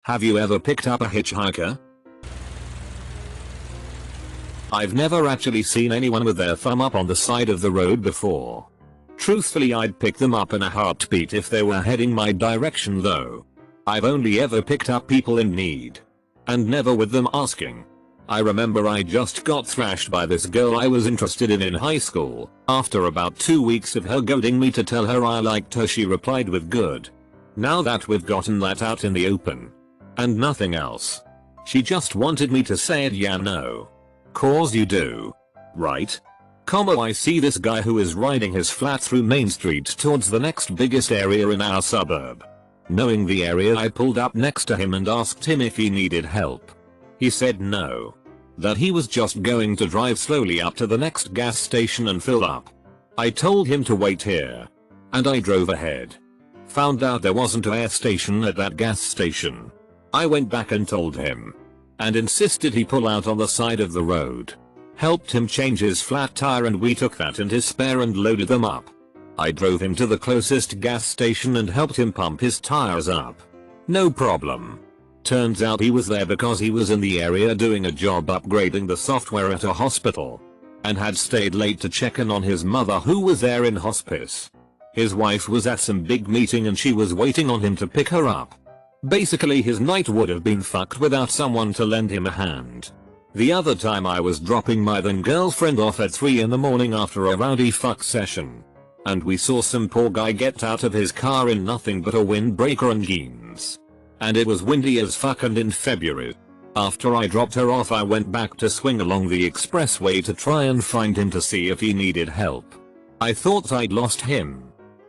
Have you ever picked up a hitchhiker? I've never actually seen anyone with their thumb up on the side of the road before. Truthfully, I'd pick them up in a heartbeat if they were heading my direction though. I've only ever picked up people in need. And never with them asking. I remember I just got thrashed by this girl I was interested in high school. After about 2 weeks of her goading me to tell her I liked her, she replied with good. Now that we've gotten that out in the open. And nothing else. She just wanted me to say it, yeah, no. Cause you do. Right? I see this guy who is riding his flat through Main Street towards the next biggest area in our suburb. Knowing the area, I pulled up next to him and asked him if he needed help. He said no. That he was just going to drive slowly up to the next gas station and fill up. I told him to wait here. And I drove ahead. Found out there wasn't a gas station at that gas station. I went back and told him. And insisted he pull out on the side of the road. Helped him change his flat tire and we took that and his spare and loaded them up. I drove him to the closest gas station and helped him pump his tires up. No problem. Turns out he was there because he was in the area doing a job upgrading the software at a hospital. And had stayed late to check in on his mother who was there in hospice. His wife was at some big meeting and she was waiting on him to pick her up. Basically his night would have been fucked without someone to lend him a hand. The other time I was dropping my then girlfriend off at 3 in the morning after a rowdy fuck session. And we saw some poor guy get out of his car in nothing but a windbreaker and jeans. And it was windy as fuck and in February. After I dropped her off I went back to swing along the expressway to try and find him to see if he needed help. I thought I'd lost him.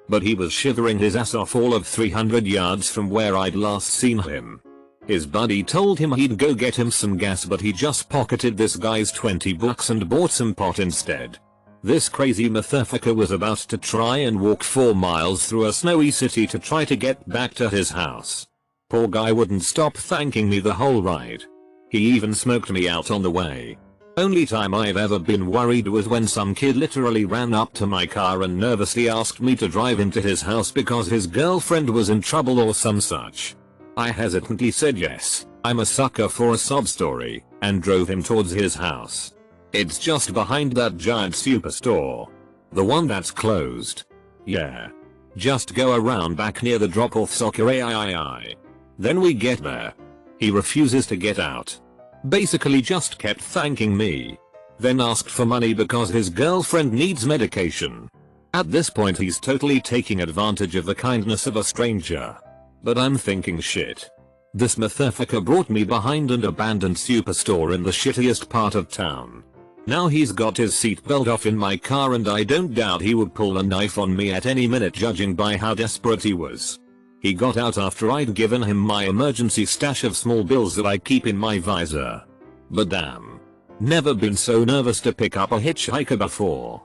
But he was shivering his ass off all of 300 yards from where I'd last seen him. His buddy told him he'd go get him some gas but he just pocketed this guy's $20 and bought some pot instead. This crazy motherfucker was about to try and walk 4 miles through a snowy city to try to get back to his house. Poor guy wouldn't stop thanking me the whole ride. He even smoked me out on the way. Only time I've ever been worried was when some kid literally ran up to my car and nervously asked me to drive him to his house because his girlfriend was in trouble or some such. I hesitantly said yes, I'm a sucker for a sob story, and drove him towards his house. It's just behind that giant superstore. The one that's closed. Yeah. Just go around back near the drop-off soccer AII. Then we get there. He refuses to get out. Basically just kept thanking me. Then asked for money because his girlfriend needs medication. At this point he's totally taking advantage of the kindness of a stranger. But I'm thinking shit. This motherfucker brought me behind an abandoned superstore in the shittiest part of town. Now he's got his seatbelt off in my car and I don't doubt he would pull a knife on me at any minute judging by how desperate he was. He got out after I'd given him my emergency stash of small bills that I keep in my visor. But damn. Never been so nervous to pick up a hitchhiker before.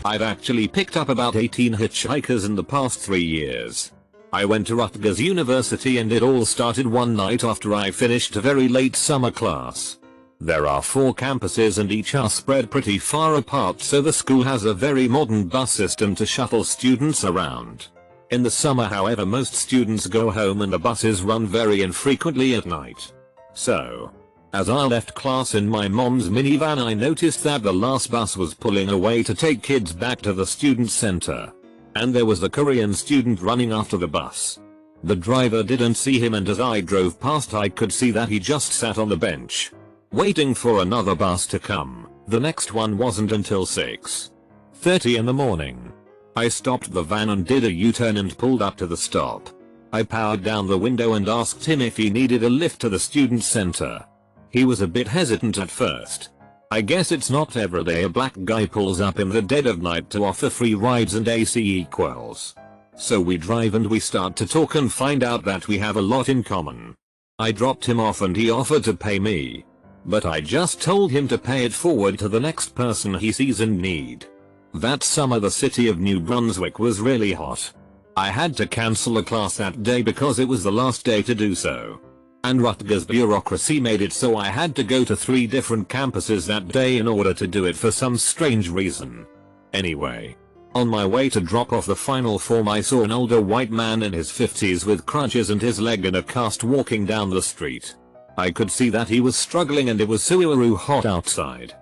I've actually picked up about 18 hitchhikers in the past 3 years. I went to Rutgers University and it all started one night after I finished a very late summer class. There are 4 campuses and each are spread pretty far apart, so the school has a very modern bus system to shuttle students around. In the summer however most students go home and the buses run very infrequently at night. So, as I left class in my mom's minivan I noticed that the last bus was pulling away to take kids back to the student center. And there was a Korean student running after the bus. The driver didn't see him and as I drove past I could see that he just sat on the bench. Waiting for another bus to come. The next one wasn't until 6:30 in the morning. I stopped the van and did a U-turn and pulled up to the stop. I powered down the window and asked him if he needed a lift to the student center. He was a bit hesitant at first. I guess it's not every day a black guy pulls up in the dead of night to offer free rides and AC equals. So we drive and we start to talk and find out that we have a lot in common. I dropped him off and he offered to pay me. But I just told him to pay it forward to the next person he sees in need. That summer the city of New Brunswick was really hot. I had to cancel a class that day because it was the last day to do so. And Rutgers bureaucracy made it so I had to go to 3 different campuses that day in order to do it for some strange reason. Anyway, On my way to drop off the final form I saw an older white man in his 50s with crutches and his leg in a cast walking down the street. I could see that he was struggling and it was so hot outside.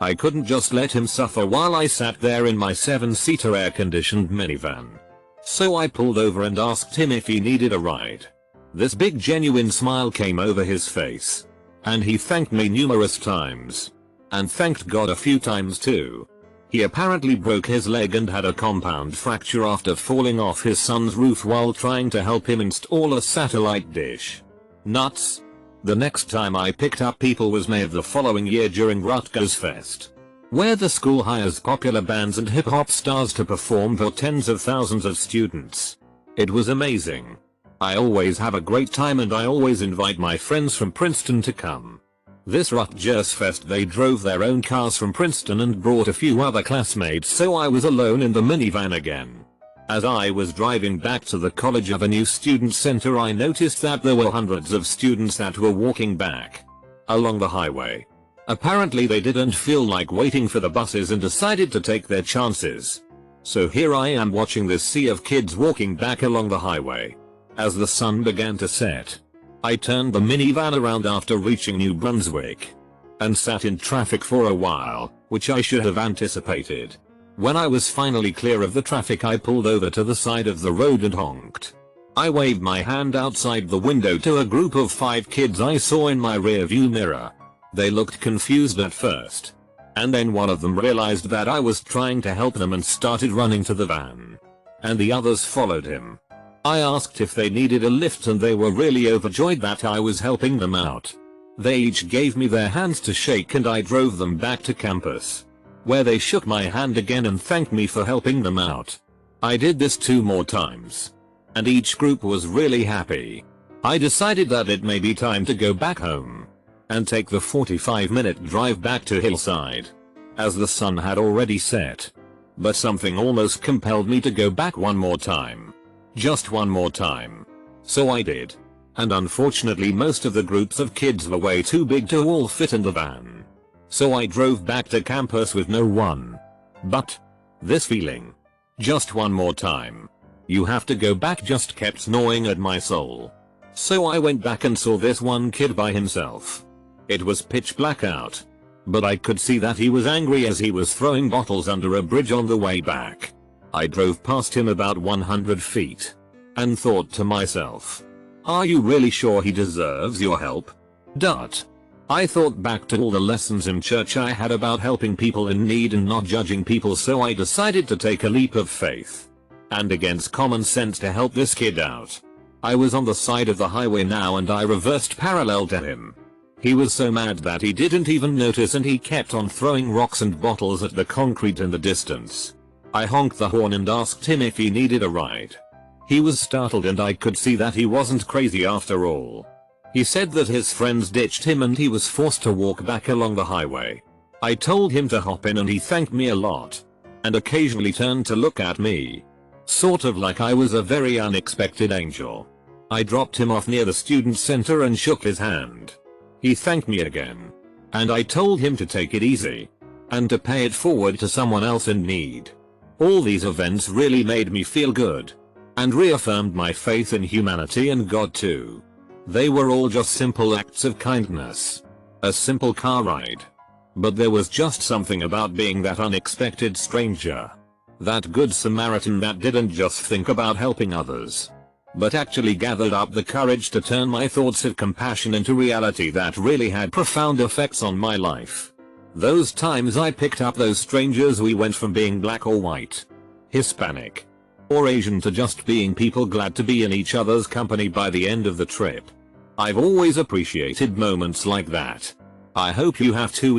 I couldn't just let him suffer while I sat there in my 7-seater air-conditioned minivan. So I pulled over and asked him if he needed a ride. This big genuine smile came over his face. And he thanked me numerous times. And thanked God a few times too. He apparently broke his leg and had a compound fracture after falling off his son's roof while trying to help him install a satellite dish. Nuts. The next time I picked up people was May of the following year during Rutgers Fest, where the school hires popular bands and hip hop stars to perform for tens of thousands of students. It was amazing. I always have a great time and I always invite my friends from Princeton to come. This Rutgers Fest they drove their own cars from Princeton and brought a few other classmates, so I was alone in the minivan again. As I was driving back to the College Avenue Student Center I noticed that there were hundreds of students that were walking back along the highway. Apparently they didn't feel like waiting for the buses and decided to take their chances. So here I am watching this sea of kids walking back along the highway. As the sun began to set, I turned the minivan around after reaching New Brunswick and sat in traffic for a while, which I should have anticipated. When I was finally clear of the traffic I pulled over to the side of the road and honked. I waved my hand outside the window to a group of 5 kids I saw in my rearview mirror. They looked confused at first. And then one of them realized that I was trying to help them and started running to the van. And the others followed him. I asked if they needed a lift and they were really overjoyed that I was helping them out. They each gave me their hands to shake and I drove them back to campus, where they shook my hand again and thanked me for helping them out. I did this 2 more times. And each group was really happy. I decided that it may be time to go back home and take the 45-minute drive back to Hillside, as the sun had already set. But something almost compelled me to go back one more time. Just one more time. So I did. And unfortunately most of the groups of kids were way too big to all fit in the van. So I drove back to campus with no one. But this feeling, just one more time, you have to go back, just kept gnawing at my soul. So I went back and saw this one kid by himself. It was pitch black out, but I could see that he was angry as he was throwing bottles under a bridge on the way back. I drove past him about 100 feet and thought to myself, are you really sure he deserves your help? I thought back to all the lessons in church I had about helping people in need and not judging people, so I decided to take a leap of faith and against common sense to help this kid out. I was on the side of the highway now and I reversed parallel to him. He was so mad that he didn't even notice and he kept on throwing rocks and bottles at the concrete in the distance. I honked the horn and asked him if he needed a ride. He was startled and I could see that he wasn't crazy after all. He said that his friends ditched him and he was forced to walk back along the highway. I told him to hop in and he thanked me a lot and occasionally turned to look at me, sort of like I was a very unexpected angel. I dropped him off near the student center and shook his hand. He thanked me again, and I told him to take it easy and to pay it forward to someone else in need. All these events really made me feel good and reaffirmed my faith in humanity and God too. They were all just simple acts of kindness. A simple car ride. But there was just something about being that unexpected stranger, that good Samaritan that didn't just think about helping others, but actually gathered up the courage to turn my thoughts of compassion into reality that really had profound effects on my life. Those times I picked up those strangers, we went from being black or white, Hispanic, or Asian to just being people glad to be in each other's company by the end of the trip. I've always appreciated moments like that. I hope you have too.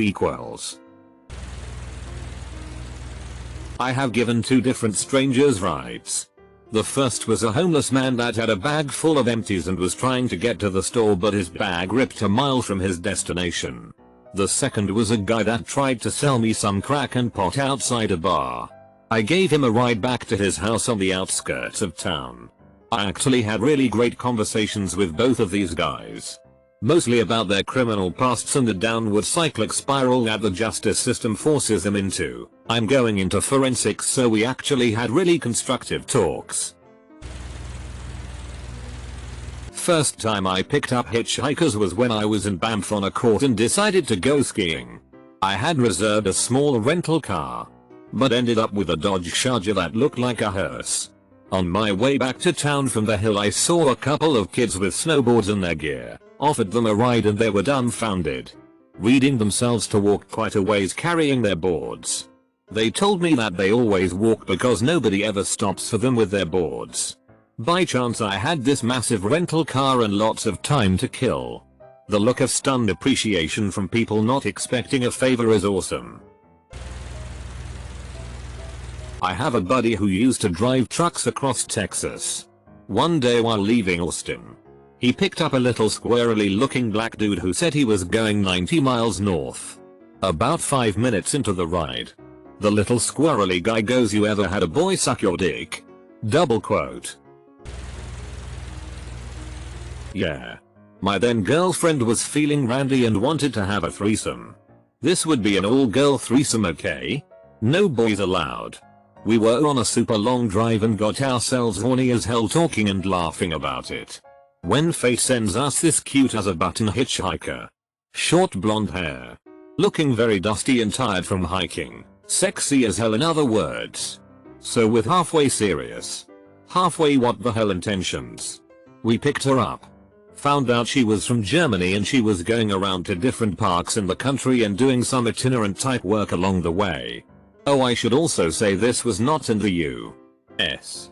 I have given 2 different strangers rides. The first was a homeless man that had a bag full of empties and was trying to get to the store, but his bag ripped a mile from his destination. The second was a guy that tried to sell me some crack and pot outside a bar. I gave him a ride back to his house on the outskirts of town. I actually had really great conversations with both of these guys. Mostly about their criminal pasts and the downward cyclic spiral that the justice system forces them into. I'm going into forensics, so we actually had really constructive talks. First time I picked up hitchhikers was when I was in Banff on a court and decided to go skiing. I had reserved a small rental car, but ended up with a Dodge Charger that looked like a hearse. On my way back to town from the hill I saw a couple of kids with snowboards in their gear, offered them a ride and they were dumbfounded, reading themselves to walk quite a ways carrying their boards. They told me that they always walk because nobody ever stops for them with their boards. By chance I had this massive rental car and lots of time to kill. The look of stunned appreciation from people not expecting a favor is awesome. I have a buddy who used to drive trucks across Texas. One day while leaving Austin, he picked up a little squirrely looking black dude who said he was going 90 miles north. About 5 minutes into the ride, the little squirrely guy goes, "You ever had a boy suck your dick?" Double quote. Yeah. My then girlfriend was feeling randy and wanted to have a threesome. This would be an all-girl threesome, okay? No boys allowed. We were on a super long drive and got ourselves horny as hell talking and laughing about it, when fate sends us this cute as a button hitchhiker. Short blonde hair. Looking very dusty and tired from hiking. Sexy as hell in other words. So with halfway serious, halfway what the hell intentions, we picked her up. Found out she was from Germany and she was going around to different parks in the country and doing some itinerant type work along the way. Oh, I should also say this was not in the USA.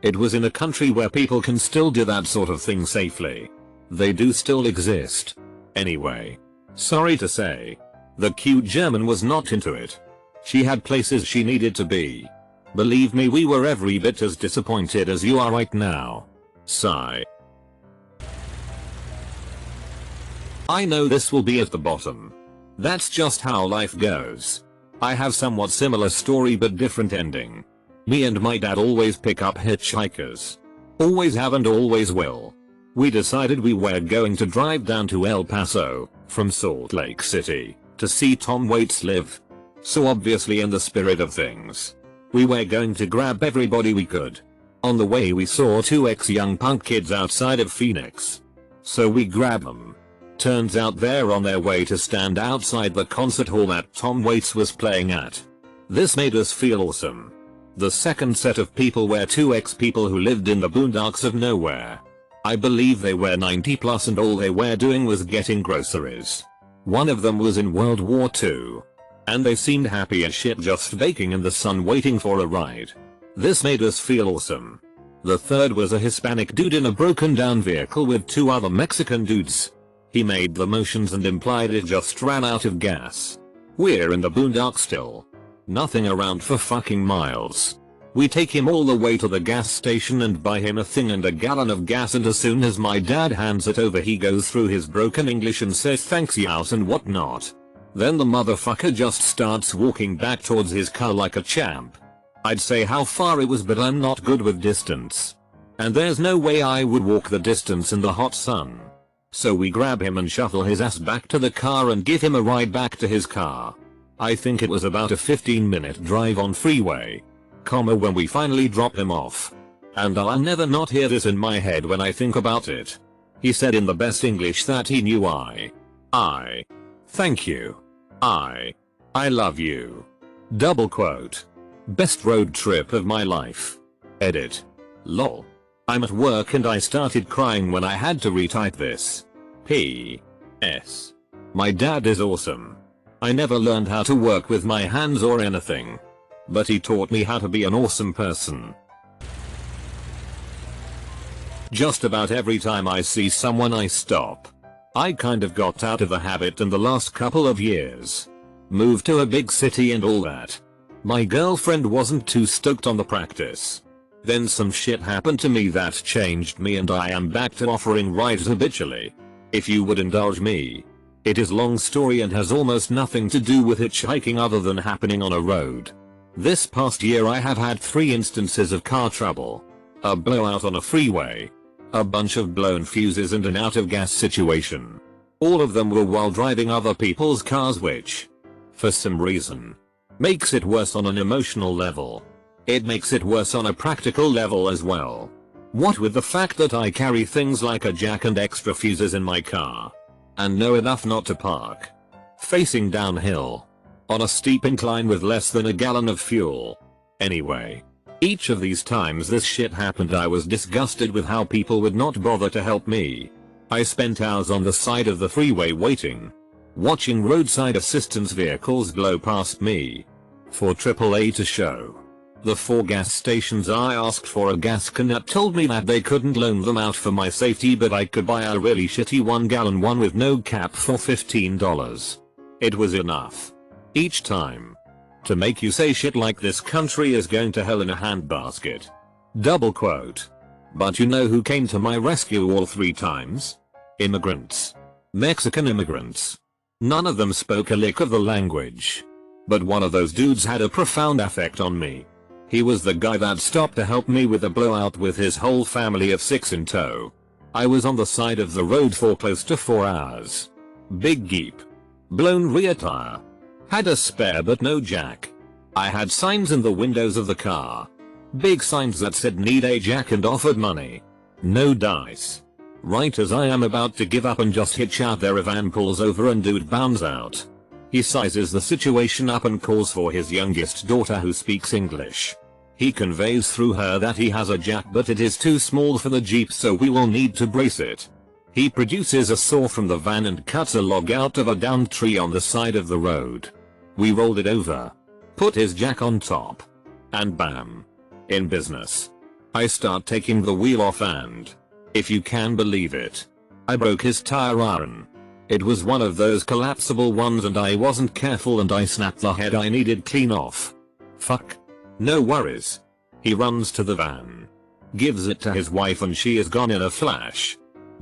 It was in a country where people can still do that sort of thing safely. They do still exist. Anyway, sorry to say, the cute German was not into it. She had places she needed to be. Believe me, we were every bit as disappointed as you are right now. Sigh. I know this will be at the bottom. That's just how life goes. I have somewhat similar story but different ending. Me and my dad always pick up hitchhikers. Always have and always will. We decided we were going to drive down to El Paso, from Salt Lake City, to see Tom Waits live. So obviously in the spirit of things, we were going to grab everybody we could. On the way we saw 2 young punk kids outside of Phoenix. So we grabbed them. Turns out they're on their way to stand outside the concert hall that Tom Waits was playing at. This made us feel awesome. The second set of people were 2 people who lived in the boondocks of nowhere. I believe they were 90 plus and all they were doing was getting groceries. One of them was in World War II. And they seemed happy as shit just baking in the sun waiting for a ride. This made us feel awesome. The third was a Hispanic dude in a broken down vehicle with 2 other Mexican dudes. He made the motions and implied it just ran out of gas. We're in the boondocks still. Nothing around for fucking miles. We take him all the way to the gas station and buy him a thing and a gallon of gas, and as soon as my dad hands it over he goes through his broken English and says thanks yaus and whatnot. Then the motherfucker just starts walking back towards his car like a champ. I'd say how far it was, but I'm not good with distance. And there's no way I would walk the distance in the hot sun. So we grab him and shuffle his ass back to the car and give him a ride back to his car. I think it was about a 15-minute drive on freeway, when we finally drop him off. And I'll never not hear this in my head when I think about it. He said in the best English that he knew I thank you. I love you. Double quote. Best road trip of my life. Edit. Lol. I'm at work and I started crying when I had to retype this. P.S. My dad is awesome. I never learned how to work with my hands or anything, but he taught me how to be an awesome person. Just about every time I see someone I stop. I kind of got out of the habit in the last couple of years. Moved to a big city and all that. My girlfriend wasn't too stoked on the practice. Then some shit happened to me that changed me and I am back to offering rides habitually. If you would indulge me. It is long story and has almost nothing to do with hitchhiking other than happening on a road. This past year I have had 3 instances of car trouble. A blowout on a freeway. A bunch of blown fuses and an out of gas situation. All of them were while driving other people's cars, which, for some reason, makes it worse on an emotional level. It makes it worse on a practical level as well. What with the fact that I carry things like a jack and extra fuses in my car, and know enough not to park facing downhill on a steep incline with less than a gallon of fuel. Anyway, each of these times this shit happened I was disgusted with how people would not bother to help me. I spent hours on the side of the freeway waiting, watching roadside assistance vehicles blow past me for AAA to show. The 4 gas stations I asked for a gas can told me that they couldn't loan them out for my safety, but I could buy a really shitty 1-gallon one with no cap for $15. It was enough each time to make you say shit like this country is going to hell in a handbasket. Double quote. But you know who came to my rescue all 3 times? Immigrants. Mexican immigrants. None of them spoke a lick of the language, but one of those dudes had a profound effect on me. He was the guy that stopped to help me with a blowout with his whole family of 6 in tow. I was on the side of the road for close to 4 hours. Big geep. Blown rear tire. Had a spare but no jack. I had signs in the windows of the car. Big signs that said need a jack and offered money. No dice. Right as I am about to give up and just hitch out there, a van pulls over and dude bounds out. He sizes the situation up and calls for his youngest daughter who speaks English. He conveys through her that he has a jack but it is too small for the Jeep, so we will need to brace it. He produces a saw from the van and cuts a log out of a downed tree on the side of the road. We rolled it over, put his jack on top, and bam. In business. I start taking the wheel off and, if you can believe it, I broke his tire iron. It was one of those collapsible ones and I wasn't careful and I snapped the head I needed clean off. Fuck. No worries. He runs to the van, gives it to his wife, and she is gone in a flash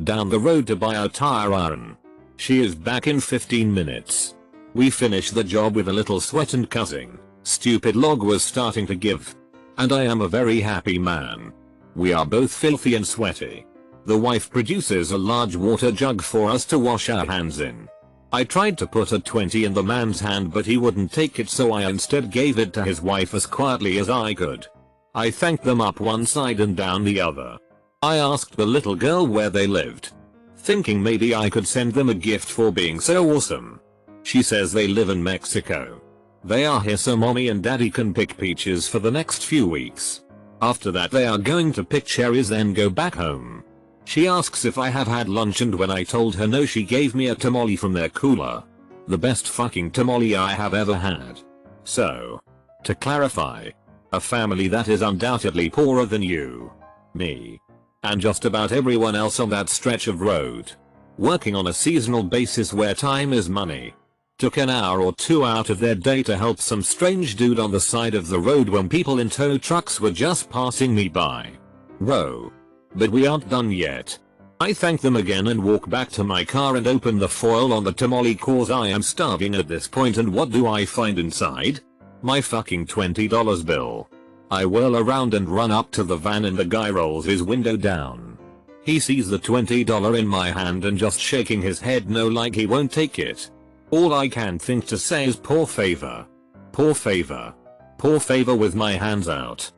down the road to buy a tire iron. She is back in 15 minutes. We finish the job with a little sweat and cussing. Stupid log was starting to give. And I am a very happy man. We are both filthy and sweaty. The wife produces a large water jug for us to wash our hands in. I tried to put a 20 in the man's hand but he wouldn't take it, so I instead gave it to his wife as quietly as I could. I thanked them up one side and down the other. I asked the little girl where they lived, thinking maybe I could send them a gift for being so awesome. She says they live in Mexico. They are here so mommy and daddy can pick peaches for the next few weeks. After that they are going to pick cherries then go back home. She asks if I have had lunch, and when I told her no, she gave me a tamale from their cooler. The best fucking tamale I have ever had. So, to clarify, a family that is undoubtedly poorer than you, me, and just about everyone else on that stretch of road, working on a seasonal basis where time is money, took an hour or 2 out of their day to help some strange dude on the side of the road when people in tow trucks were just passing me by. Whoa. But we aren't done yet. I thank them again and walk back to my car and open the foil on the tamale cause I am starving at this point, and what do I find inside? My fucking $20 bill. I whirl around and run up to the van and the guy rolls his window down. He sees the $20 in my hand and just shaking his head no, like he won't take it. All I can think to say is poor favor. Poor favor. Poor favor with my hands out.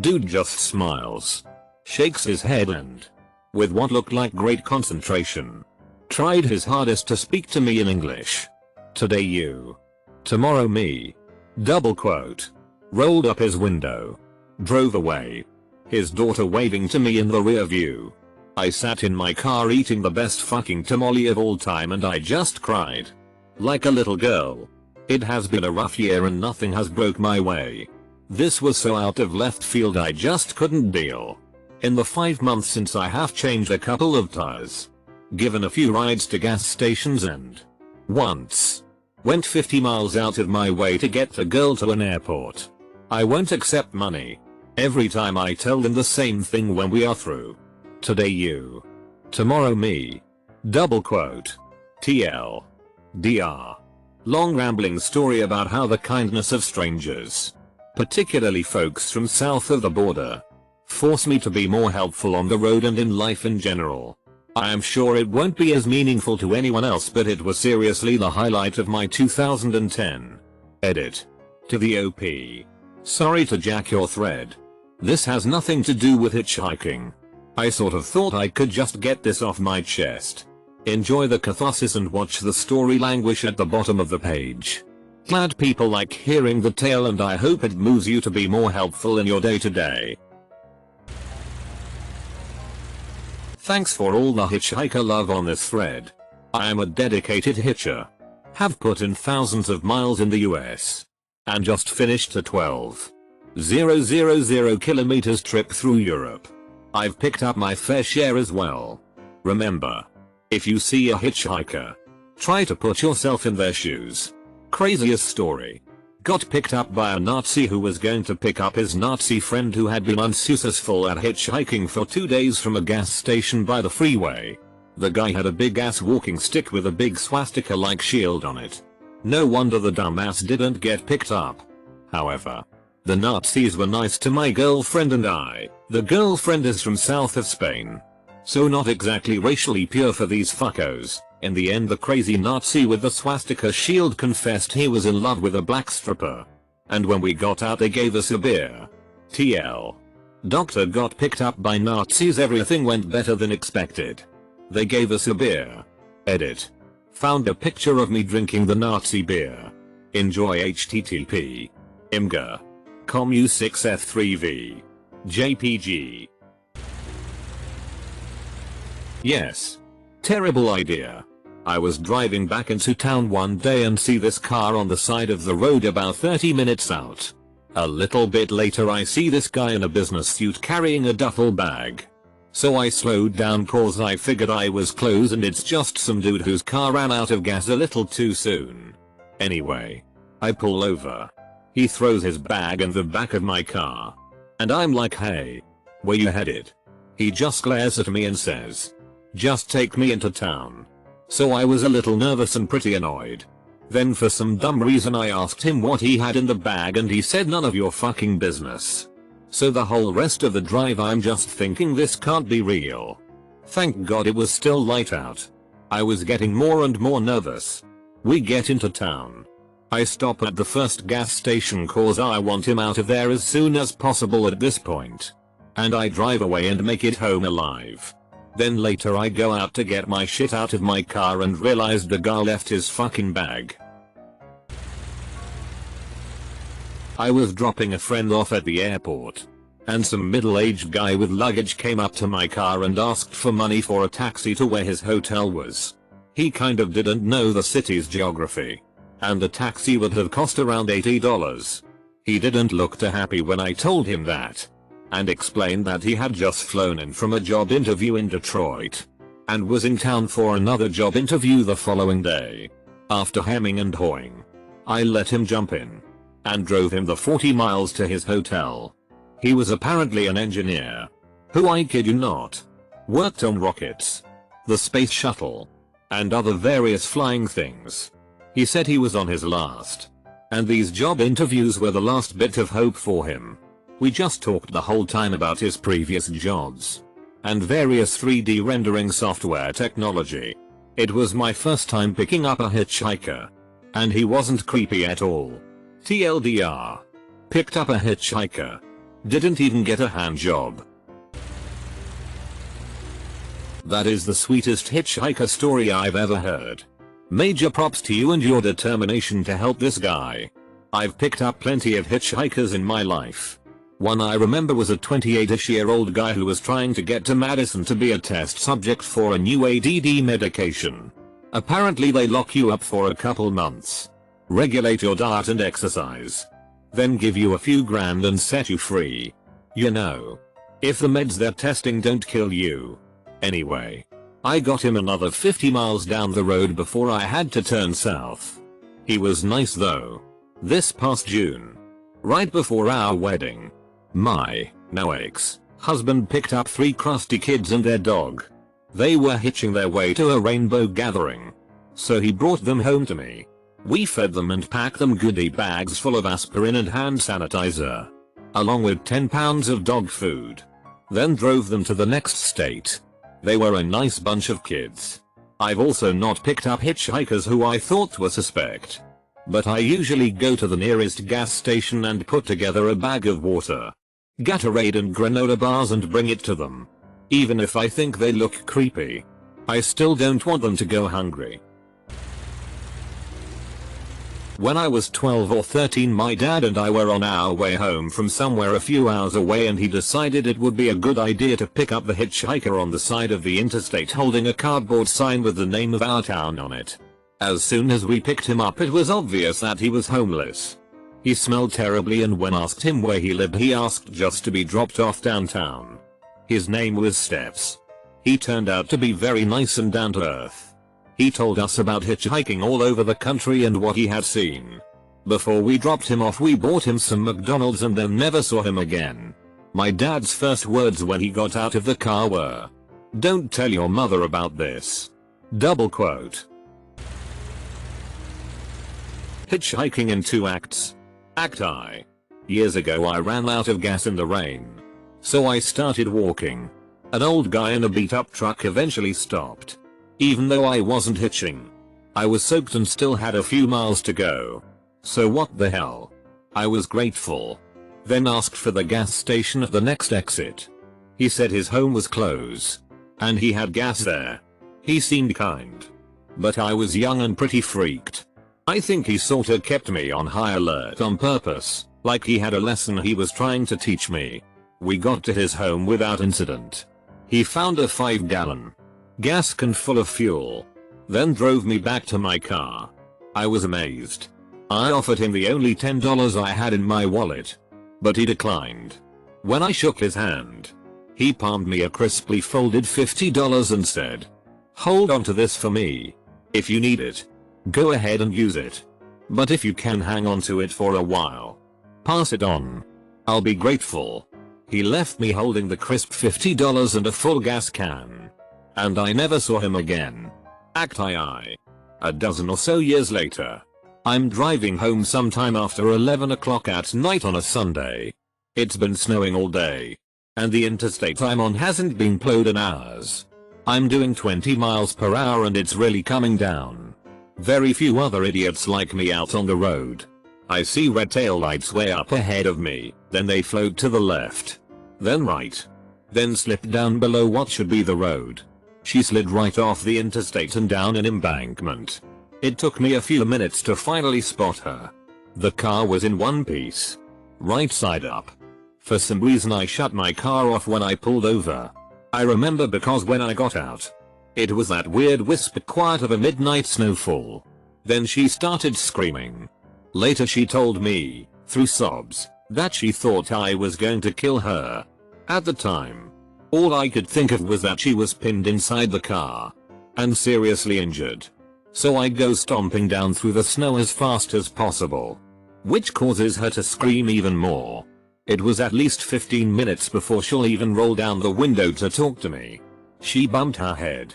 Dude just smiles, shakes his head and, with what looked like great concentration, tried his hardest to speak to me in English. Today you, tomorrow me. Double quote. Rolled up his window, drove away, his daughter waving to me in the rear view. I sat in my car eating the best fucking tamale of all time and I just cried. Like a little girl. It has been a rough year and nothing has broke my way. This was so out of left field I just couldn't deal. In the 5 months since I have changed a couple of tires, given a few rides to gas stations, and once went 50 miles out of my way to get the girl to an airport. I won't accept money. Every time I tell them the same thing when we are through. Today you, tomorrow me. Double quote. TL. DR. Long rambling story about how the kindness of strangers, particularly folks from south of the border, Force me to be more helpful on the road and in life in general. I am sure it won't be as meaningful to anyone else, but it was seriously the highlight of my 2010. Edit. To the OP. Sorry to jack your thread. This has nothing to do with hitchhiking. I sort of thought I could just get this off my chest. Enjoy the catharsis and watch the story languish at the bottom of the page. Glad people like hearing the tale, and I hope it moves you to be more helpful in your day to day. Thanks for all the hitchhiker love on this thread. I am a dedicated hitcher. Have put in thousands of miles in the US. And just finished a 12,000 kilometers trip through Europe. I've picked up my fair share as well. Remember, if you see a hitchhiker, try to put yourself in their shoes. Craziest story. Got picked up by a Nazi who was going to pick up his Nazi friend who had been unsuccessful at hitchhiking for 2 days from a gas station by the freeway. The guy had a big ass walking stick with a big swastika-like shield on it. No wonder the dumbass didn't get picked up. However, the Nazis were nice to my girlfriend and I. The girlfriend is from south of Spain, so not exactly racially pure for these fuckos. In the end, the crazy Nazi with the swastika shield confessed he was in love with a black stripper. And when we got out they gave us a beer. TL. Doctor got picked up by Nazis, everything went better than expected. They gave us a beer. Edit. Found a picture of me drinking the Nazi beer. Enjoy http. imgur. comu6f3v. JPG. Yes. Terrible idea. I was driving back into town one day and see this car on the side of the road about 30 minutes out. A little bit later I see this guy in a business suit carrying a duffel bag. So I slowed down cause I figured I was close and it's just some dude whose car ran out of gas a little too soon. Anyway, I pull over. He throws his bag in the back of my car. And I'm like, hey, where you headed? He just glares at me and says, just take me into town. So I was a little nervous and pretty annoyed. Then for some dumb reason I asked him what he had in the bag and he said none of your fucking business. So the whole rest of the drive I'm just thinking this can't be real. Thank God it was still light out. I was getting more and more nervous. We get into town. I stop at the first gas station cause I want him out of there as soon as possible at this point. And I drive away and make it home alive. Then later I go out to get my shit out of my car and realized the guy left his fucking bag. I was dropping a friend off at the airport. And some middle-aged guy with luggage came up to my car and asked for money for a taxi to where his hotel was. He kind of didn't know the city's geography. And the taxi would have cost around $80. He didn't look too happy when I told him that. And explained that he had just flown in from a job interview in Detroit. And was in town for another job interview the following day. After hemming and hawing, I let him jump in. And drove him the 40 miles to his hotel. He was apparently an engineer. Who, I kid you not, worked on rockets, the space shuttle, and other various flying things. He said he was on his last. And these job interviews were the last bit of hope for him. We just talked the whole time about his previous jobs. And various 3D rendering software technology. It was my first time picking up a hitchhiker. And he wasn't creepy at all. TLDR. Picked up a hitchhiker. Didn't even get a hand job. That is the sweetest hitchhiker story I've ever heard. Major props to you and your determination to help this guy. I've picked up plenty of hitchhikers in my life. One I remember was a 28-ish-year-old guy who was trying to get to Madison to be a test subject for a new ADD medication. Apparently they lock you up for a couple months, regulate your diet and exercise, then give you a few grand and set you free. You know, if the meds they're testing don't kill you. Anyway, I got him another 50 miles down the road before I had to turn south. He was nice though. This past June, right before our wedding, my now ex-husband picked up 3 crusty kids and their dog. They were hitching their way to a rainbow gathering. So he brought them home to me. We fed them and packed them goodie bags full of aspirin and hand sanitizer, along with 10 pounds of dog food. then drove them to the next state. They were a nice bunch of kids. I've also not picked up hitchhikers who I thought were suspect. But I usually go to the nearest gas station and put together a bag of water, Gatorade and granola bars and bring it to them. Even if I think they look creepy, I still don't want them to go hungry. When I was 12 or 13, my dad and I were on our way home from somewhere a few hours away, and he decided it would be a good idea to pick up the hitchhiker on the side of the interstate holding a cardboard sign with the name of our town on it. As soon as we picked him up, it was obvious that he was homeless. He smelled terribly, and when asked him where he lived, he asked just to be dropped off downtown. His name was Steps. He turned out to be very nice and down to earth. He told us about hitchhiking all over the country and what he had seen. Before we dropped him off, we bought him some McDonald's and then never saw him again. My dad's first words when he got out of the car were, "Don't tell your mother about this." Double quote. Hitchhiking in 2 acts. Act I. Years ago I ran out of gas in the rain. So I started walking. An old guy in a beat-up truck eventually stopped. Even though I wasn't hitching, I was soaked and still had a few miles to go. So what the hell? I was grateful. Then asked for the gas station at the next exit. He said his home was close, and he had gas there. He seemed kind. But I was young and pretty freaked. I think he sorta kept me on high alert on purpose, like he had a lesson he was trying to teach me. We got to his home without incident. He found a 5-gallon gas can full of fuel, then drove me back to my car. I was amazed. I offered him the only $10 I had in my wallet, but he declined. When I shook his hand, he palmed me a crisply folded $50 and said, "Hold on to this for me. If you need it, go ahead and use it. But if you can hang on to it for a while, pass it on. I'll be grateful." He left me holding the crisp $50 and a full gas can. And I never saw him again. Act I. A dozen or so years later, I'm driving home sometime after 11 o'clock at night on a Sunday. It's been snowing all day, and the interstate I'm on hasn't been plowed in hours. I'm doing 20 miles per hour and it's really coming down. Very few other idiots like me out on the road. I see red tail lights way up ahead of me, then they float to the left, then right, then slip down below what should be the road. She slid right off the interstate and down an embankment. It took me a few minutes to finally spot her. The car was in one piece, right side up. For some reason I shut my car off when I pulled over. I remember because when I got out, it was that weird whisper quiet of a midnight snowfall. Then she started screaming. Later she told me, through sobs, that she thought I was going to kill her. At the time, all I could think of was that she was pinned inside the car and seriously injured. So I go stomping down through the snow as fast as possible, which causes her to scream even more. It was at least 15 minutes before she'll even roll down the window to talk to me. She bumped her head,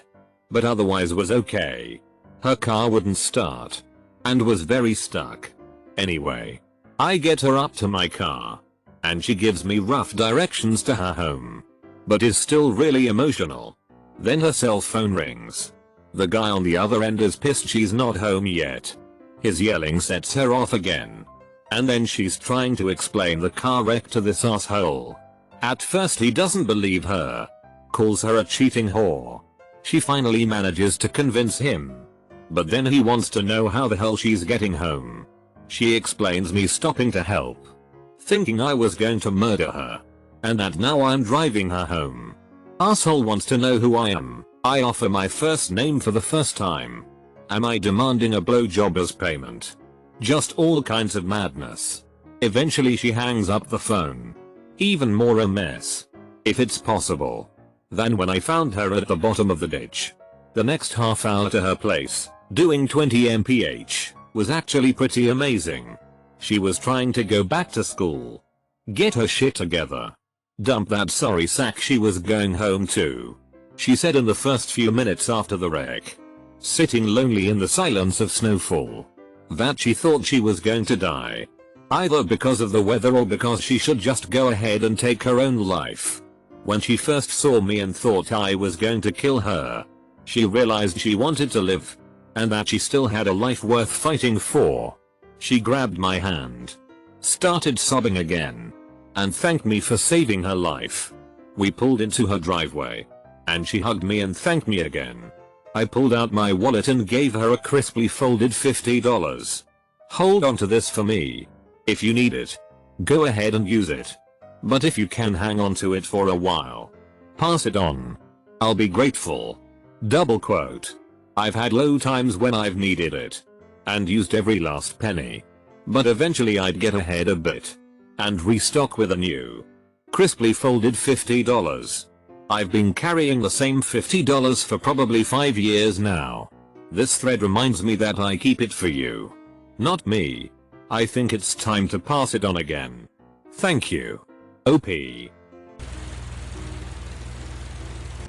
but otherwise was okay. Her car wouldn't start and was very stuck. Anyway, I get her up to my car, and she gives me rough directions to her home, but is still really emotional. Then her cell phone rings. The guy on the other end is pissed she's not home yet. His yelling sets her off again. And then she's trying to explain the car wreck to this asshole. At first he doesn't believe her, calls her a cheating whore. She finally manages to convince him, but then he wants to know how the hell she's getting home. She explains me stopping to help, thinking I was going to murder her, and that now I'm driving her home. Asshole wants to know who I am. I offer my first name for the first time. Am I demanding a blowjob as payment? Just all kinds of madness. Eventually she hangs up the phone. Even more a mess, if it's possible, than when I found her at the bottom of the ditch. The next half hour to her place, doing 20 mph, was actually pretty amazing. She was trying to go back to school, get her shit together, dump that sorry sack she was going home to. She said in the first few minutes after the wreck, sitting lonely in the silence of snowfall, that she thought she was going to die. Either because of the weather or because she should just go ahead and take her own life. When she first saw me and thought I was going to kill her, she realized she wanted to live, and that she still had a life worth fighting for. She grabbed my hand, started sobbing again, and thanked me for saving her life. We pulled into her driveway, and she hugged me and thanked me again. I pulled out my wallet and gave her a crisply folded $50. Hold on to this for me. If you need it, go ahead and use it. But if you can hang on to it for a while, pass it on. I'll be grateful. Double quote. I've had low times when I've needed it, and used every last penny. But eventually I'd get ahead a bit, and restock with a new, crisply folded $50. I've been carrying the same $50 for probably 5 years now. This thread reminds me that I keep it for you, not me. I think it's time to pass it on again. Thank you. OP.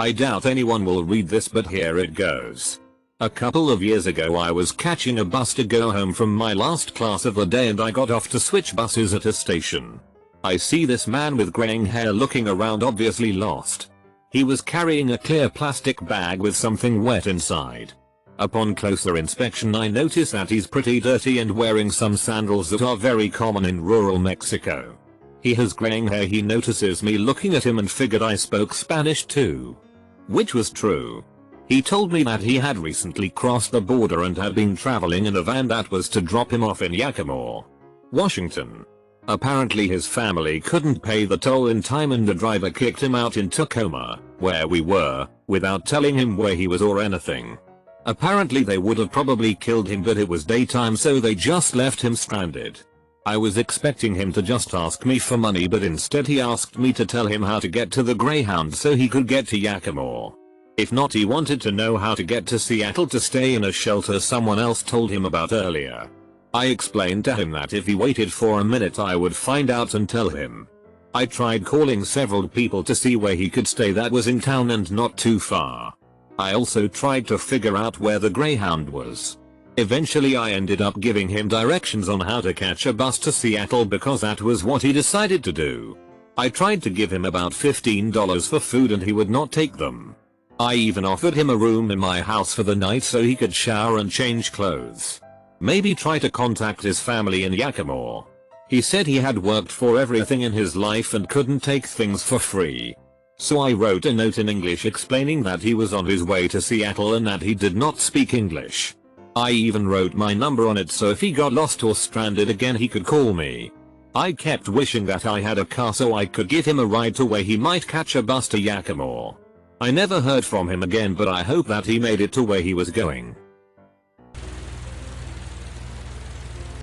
I doubt anyone will read this, but here it goes. A couple of years ago I was catching a bus to go home from my last class of the day, and I got off to switch buses at a station. I see this man with graying hair looking around, obviously lost. He was carrying a clear plastic bag with something wet inside. Upon closer inspection I notice that he's pretty dirty and wearing some sandals that are very common in rural Mexico. He has graying hair. He notices me looking at him and figured I spoke Spanish too. Which was true. He told me that he had recently crossed the border and had been traveling in a van that was to drop him off in Yakima, Washington. Apparently his family couldn't pay the toll in time and the driver kicked him out in Tacoma, where we were, without telling him where he was or anything. Apparently they would have probably killed him, but it was daytime so they just left him stranded. I was expecting him to just ask me for money, but instead he asked me to tell him how to get to the Greyhound so he could get to Yakima. If not, he wanted to know how to get to Seattle to stay in a shelter someone else told him about earlier. I explained to him that if he waited for a minute I would find out and tell him. I tried calling several people to see where he could stay that was in town and not too far. I also tried to figure out where the Greyhound was. Eventually I ended up giving him directions on how to catch a bus to Seattle because that was what he decided to do. I tried to give him about $15 for food and he would not take them. I even offered him a room in my house for the night so he could shower and change clothes. Maybe try to contact his family in Yakima. He said he had worked for everything in his life and couldn't take things for free. So I wrote a note in English explaining that he was on his way to Seattle and that he did not speak English. I even wrote my number on it so if he got lost or stranded again he could call me. I kept wishing that I had a car so I could give him a ride to where he might catch a bus to Yakima. I never heard from him again, but I hope that he made it to where he was going.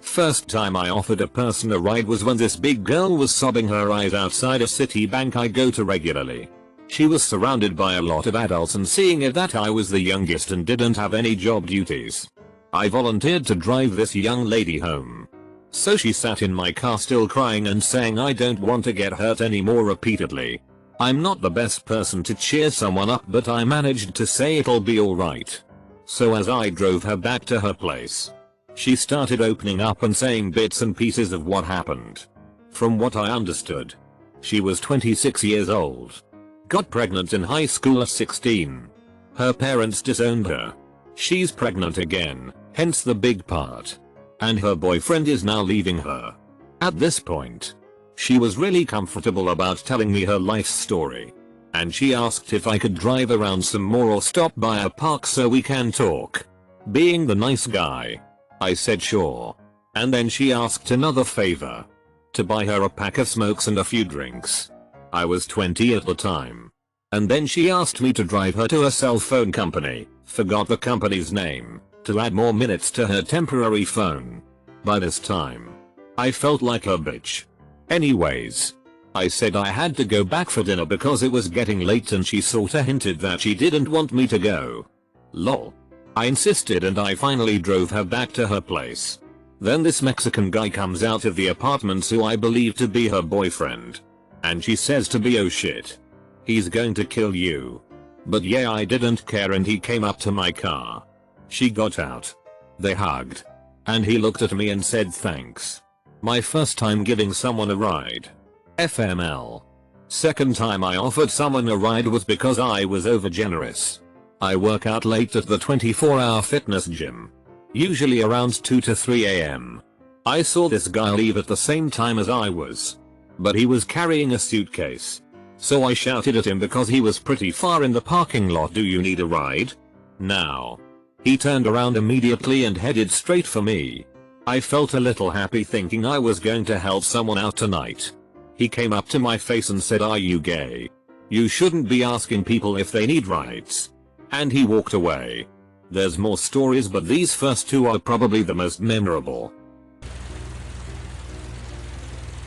First time I offered a person a ride was when this big girl was sobbing her eyes outside a city bank I go to regularly. She was surrounded by a lot of adults, and seeing it that I was the youngest and didn't have any job duties, I volunteered to drive this young lady home. So she sat in my car still crying and saying I don't want to get hurt anymore repeatedly. I'm not the best person to cheer someone up, but I managed to say it'll be alright. So as I drove her back to her place, she started opening up and saying bits and pieces of what happened. From what I understood, she was 26 years old. Got pregnant in high school at 16. Her parents disowned her. She's pregnant again, hence the big part. And her boyfriend is now leaving her. At this point, she was really comfortable about telling me her life story. And she asked if I could drive around some more or stop by a park so we can talk. Being the nice guy, I said sure. And then she asked another favor. To buy her a pack of smokes and a few drinks. I was 20 at the time. And then she asked me to drive her to a cell phone company, forgot the company's name, to add more minutes to her temporary phone. By this time, I felt like a bitch. Anyways, I said I had to go back for dinner because it was getting late and she sorta hinted that she didn't want me to go. Lol. I insisted and I finally drove her back to her place. Then this Mexican guy comes out of the apartment who I believe to be her boyfriend. And she says to me, oh shit. He's going to kill you. But yeah, I didn't care and he came up to my car. She got out. They hugged. And he looked at me and said thanks. My first time giving someone a ride. FML. Second time I offered someone a ride was because I was overgenerous. I work out late at the 24-hour fitness gym. Usually around 2 to 3 AM. I saw this guy leave at the same time as I was. But he was carrying a suitcase. So I shouted at him because he was pretty far in the parking lot, "Do you need a ride?" Now. He turned around immediately and headed straight for me. I felt a little happy thinking I was going to help someone out tonight. He came up to my face and said, "Are you gay? You shouldn't be asking people if they need rides." And he walked away. There's more stories, but these first two are probably the most memorable.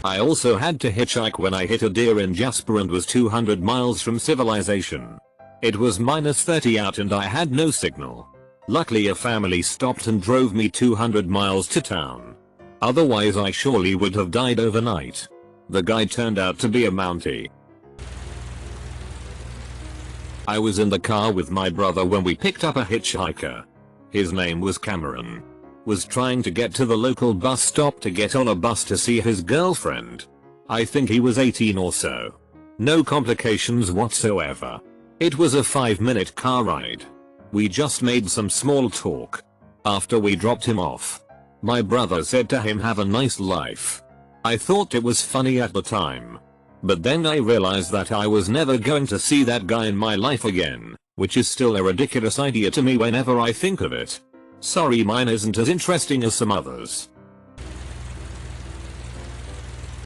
I also had to hitchhike when I hit a deer in Jasper and was 200 miles from civilization. It was -30 out and I had no signal. Luckily a family stopped and drove me 200 miles to town. Otherwise I surely would have died overnight. The guy turned out to be a Mountie. I was in the car with my brother when we picked up a hitchhiker. His name was Cameron. Was trying to get to the local bus stop to get on a bus to see his girlfriend. I think he was 18 or so. No complications whatsoever. It was a 5-minute car ride. We just made some small talk. After we dropped him off, my brother said to him, "Have a nice life." I thought it was funny at the time. But then I realized that I was never going to see that guy in my life again, which is still a ridiculous idea to me whenever I think of it. Sorry, mine isn't as interesting as some others.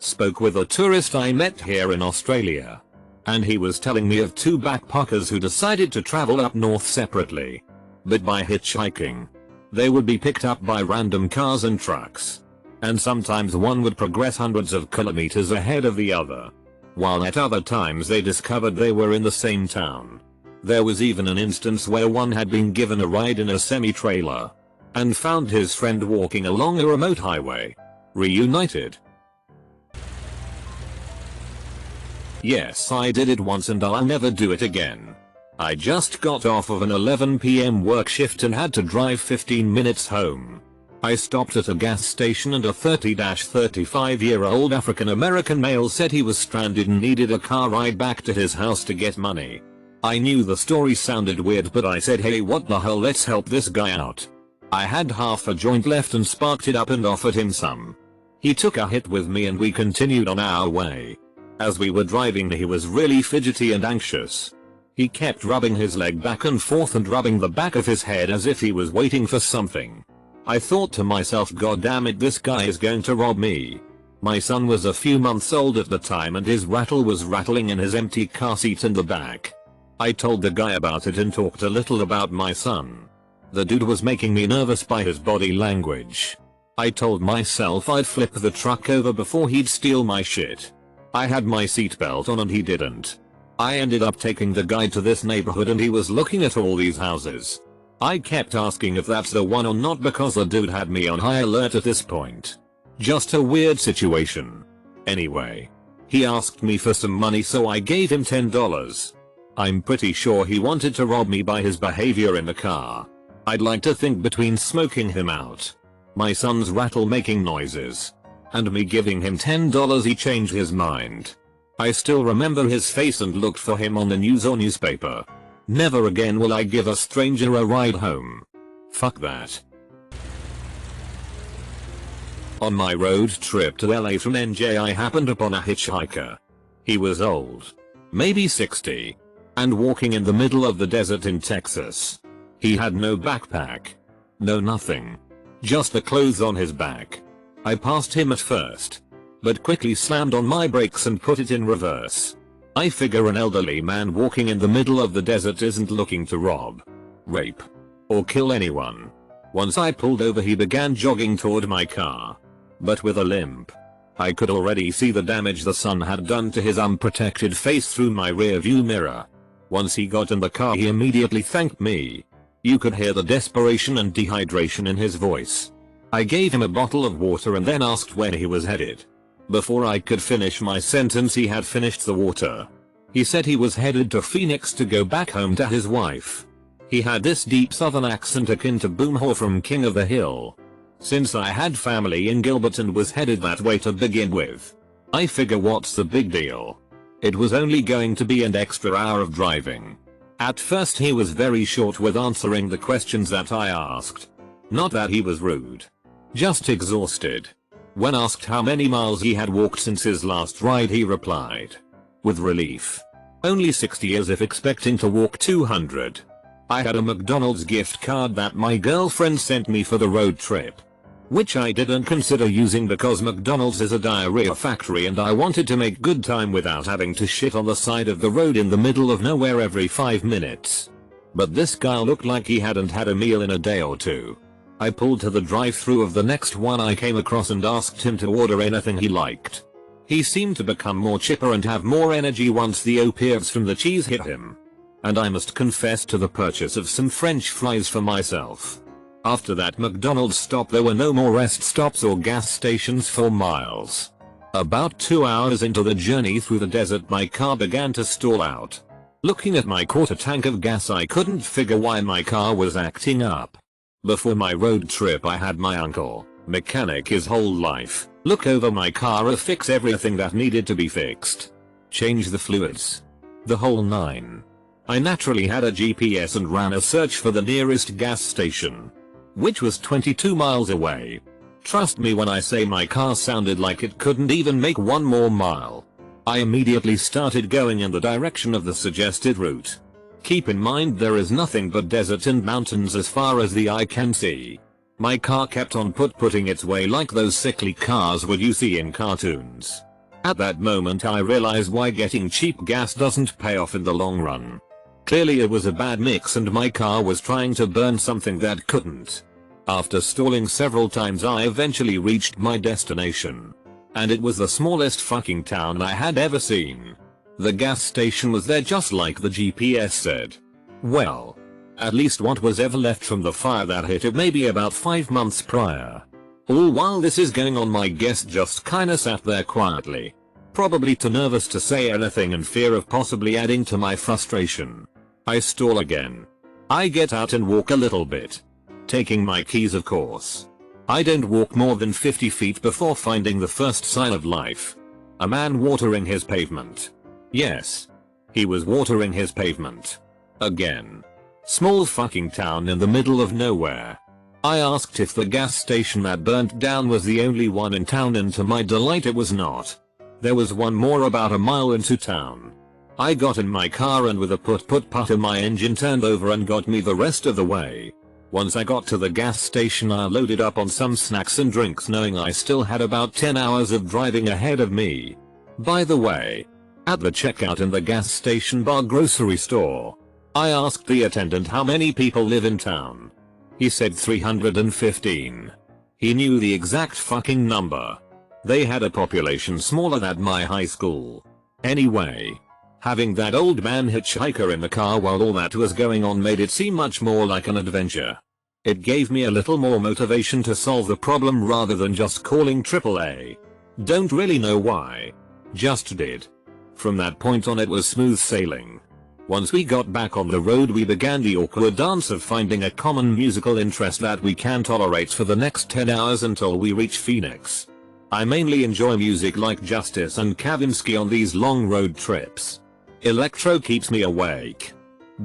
Spoke with a tourist I met here in Australia. And he was telling me of two backpackers who decided to travel up north separately. But by hitchhiking. They would be picked up by random cars and trucks. And sometimes one would progress hundreds of kilometers ahead of the other. While at other times they discovered they were in the same town. There was even an instance where one had been given a ride in a semi-trailer. And found his friend walking along a remote highway. Reunited. Yes, I did it once and I'll never do it again. I just got off of an 11 PM work shift and had to drive 15 minutes home. I stopped at a gas station and a 30-35-year-old African American male said he was stranded and needed a car ride back to his house to get money. I knew the story sounded weird, but I said, "Hey, what the hell, let's help this guy out." I had half a joint left and sparked it up and offered him some. He took a hit with me and we continued on our way. As we were driving he was really fidgety and anxious. He kept rubbing his leg back and forth and rubbing the back of his head as if he was waiting for something. I thought to myself, God damn it, this guy is going to rob me. My son was a few months old at the time and his rattle was rattling in his empty car seat in the back. I told the guy about it and talked a little about my son. The dude was making me nervous by his body language. I told myself I'd flip the truck over before he'd steal my shit. I had my seatbelt on and he didn't. I ended up taking the guy to this neighborhood and he was looking at all these houses. I kept asking if that's the one or not because the dude had me on high alert at this point. Just a weird situation. Anyway, he asked me for some money so I gave him $10. I'm pretty sure he wanted to rob me by his behavior in the car. I'd like to think between smoking him out, my son's rattle making noises, and me giving him $10 he changed his mind. I still remember his face and looked for him on the news or newspaper. Never again will I give a stranger a ride home. Fuck that. On my road trip to LA from NJ I happened upon a hitchhiker. He was old, maybe 60, and walking in the middle of the desert in Texas. He had no backpack. No nothing. Just the clothes on his back. I passed him at first, but quickly slammed on my brakes and put it in reverse. I figure an elderly man walking in the middle of the desert isn't looking to rob, rape, or kill anyone. Once I pulled over he began jogging toward my car, but with a limp. I could already see the damage the sun had done to his unprotected face through my rearview mirror. Once he got in the car he immediately thanked me. You could hear the desperation and dehydration in his voice. I gave him a bottle of water and then asked where he was headed. Before I could finish my sentence he had finished the water. He said he was headed to Phoenix to go back home to his wife. He had this deep southern accent akin to Boomhauer from King of the Hill. Since I had family in Gilbert and was headed that way to begin with, I figure what's the big deal? It was only going to be an extra hour of driving. At first he was very short with answering the questions that I asked. Not that he was rude. Just exhausted. When asked how many miles he had walked since his last ride, he replied with relief, only 60, as if expecting to walk 200. I had a McDonald's gift card that my girlfriend sent me for the road trip, which I didn't consider using because McDonald's is a diarrhea factory and I wanted to make good time without having to shit on the side of the road in the middle of nowhere every 5 minutes. But this guy looked like he hadn't had a meal in a day or two. I pulled to the drive-thru of the next one I came across and asked him to order anything he liked. He seemed to become more chipper and have more energy once the opiates from the cheese hit him. And I must confess to the purchase of some French fries for myself. After that McDonald's stop there were no more rest stops or gas stations for miles. About 2 hours into the journey through the desert my car began to stall out. Looking at my quarter tank of gas I couldn't figure why my car was acting up. Before my road trip I had my uncle, mechanic his whole life, look over my car and fix everything that needed to be fixed. Change the fluids. The whole nine. I naturally had a GPS and ran a search for the nearest gas station, which was 22 miles away. Trust me when I say my car sounded like it couldn't even make one more mile. I immediately started going in the direction of the suggested route. Keep in mind there is nothing but desert and mountains as far as the eye can see. My car kept on putting its way like those sickly cars would you see in cartoons. At that moment I realized why getting cheap gas doesn't pay off in the long run. Clearly it was a bad mix and my car was trying to burn something that couldn't. After stalling several times I eventually reached my destination. And it was the smallest fucking town I had ever seen. The gas station was there just like the GPS said. Well, at least what was ever left from the fire that hit it maybe about 5 months prior. All while this is going on my guest just kinda sat there quietly. Probably too nervous to say anything and fear of possibly adding to my frustration. I stall again. I get out and walk a little bit. Taking my keys of course. I don't walk more than 50 feet before finding the first sign of life. A man watering his pavement. Yes. He was watering his pavement. Again. Small fucking town in the middle of nowhere. I asked if the gas station that burnt down was the only one in town and to my delight it was not. There was one more about a mile into town. I got in my car and with a putter my engine turned over and got me the rest of the way. Once I got to the gas station I loaded up on some snacks and drinks knowing I still had about 10 hours of driving ahead of me. By the way, at the checkout in the gas station bar grocery store, I asked the attendant how many people live in town. He said 315. He knew the exact fucking number. They had a population smaller than my high school. Anyway, having that old man hitchhiker in the car while all that was going on made it seem much more like an adventure. It gave me a little more motivation to solve the problem rather than just calling AAA. Don't really know why. Just did. From that point on it was smooth sailing. Once we got back on the road we began the awkward dance of finding a common musical interest that we can tolerate for the next 10 hours until we reach Phoenix. I mainly enjoy music like Justice and Kavinsky on these long road trips. Electro keeps me awake.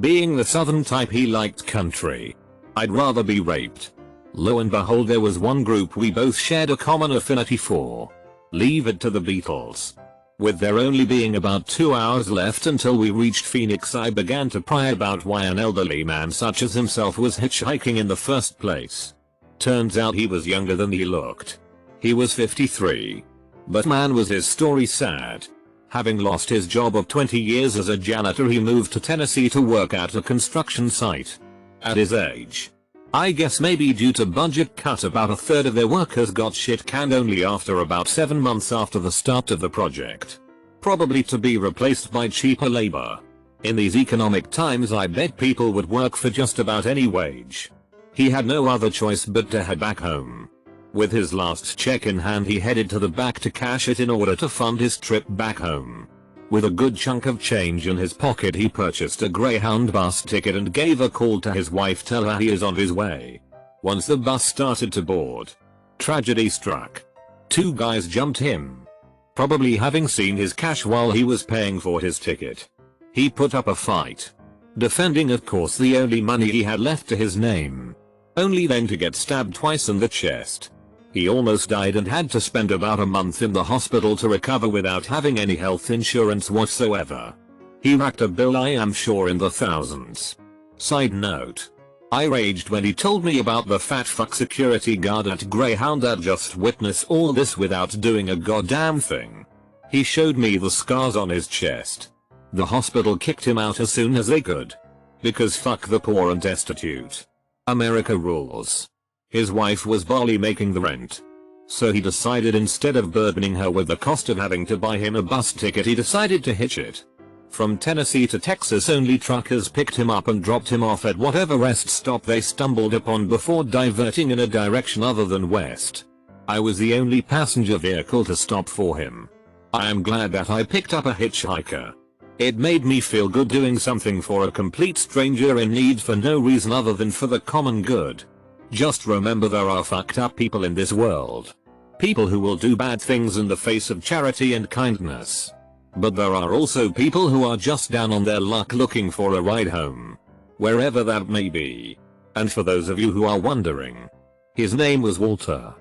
Being the southern type he liked country. I'd rather be raped. Lo and behold there was one group we both shared a common affinity for. Leave it to the Beatles. With there only being about 2 hours left until we reached Phoenix I began to pry about why an elderly man such as himself was hitchhiking in the first place. Turns out he was younger than he looked. He was 53. But man was his story sad. Having lost his job of 20 years as a janitor he moved to Tennessee to work at a construction site. At his age. I guess maybe due to budget cut about a third of their workers got shit canned only after about 7 months after the start of the project. Probably to be replaced by cheaper labor. In these economic times I bet people would work for just about any wage. He had no other choice but to head back home. With his last check in hand he headed to the back to cash it in order to fund his trip back home. With a good chunk of change in his pocket he purchased a Greyhound bus ticket and gave a call to his wife tell her he is on his way. Once the bus started to board, tragedy struck. 2 guys jumped him. probably having seen his cash while he was paying for his ticket. He put up a fight, defending of course the only money he had left to his name, only then to get stabbed twice in the chest. He almost died and had to spend about a month in the hospital to recover without having any health insurance whatsoever. He racked a bill I am sure in the thousands. Side note. I raged when he told me about the fat fuck security guard at Greyhound that just witnessed all this without doing a goddamn thing. He showed me the scars on his chest. The hospital kicked him out as soon as they could. Because fuck the poor and destitute. America rules. His wife was barely making the rent. So he decided instead of burdening her with the cost of having to buy him a bus ticket, he decided to hitch it. From Tennessee to Texas, only truckers picked him up and dropped him off at whatever rest stop they stumbled upon before diverting in a direction other than west. I was the only passenger vehicle to stop for him. I am glad that I picked up a hitchhiker. It made me feel good doing something for a complete stranger in need for no reason other than for the common good. Just remember, there are fucked up people in this world. People who will do bad things in the face of charity and kindness. But there are also people who are just down on their luck looking for a ride home. Wherever that may be. And for those of you who are wondering, his name was Walter.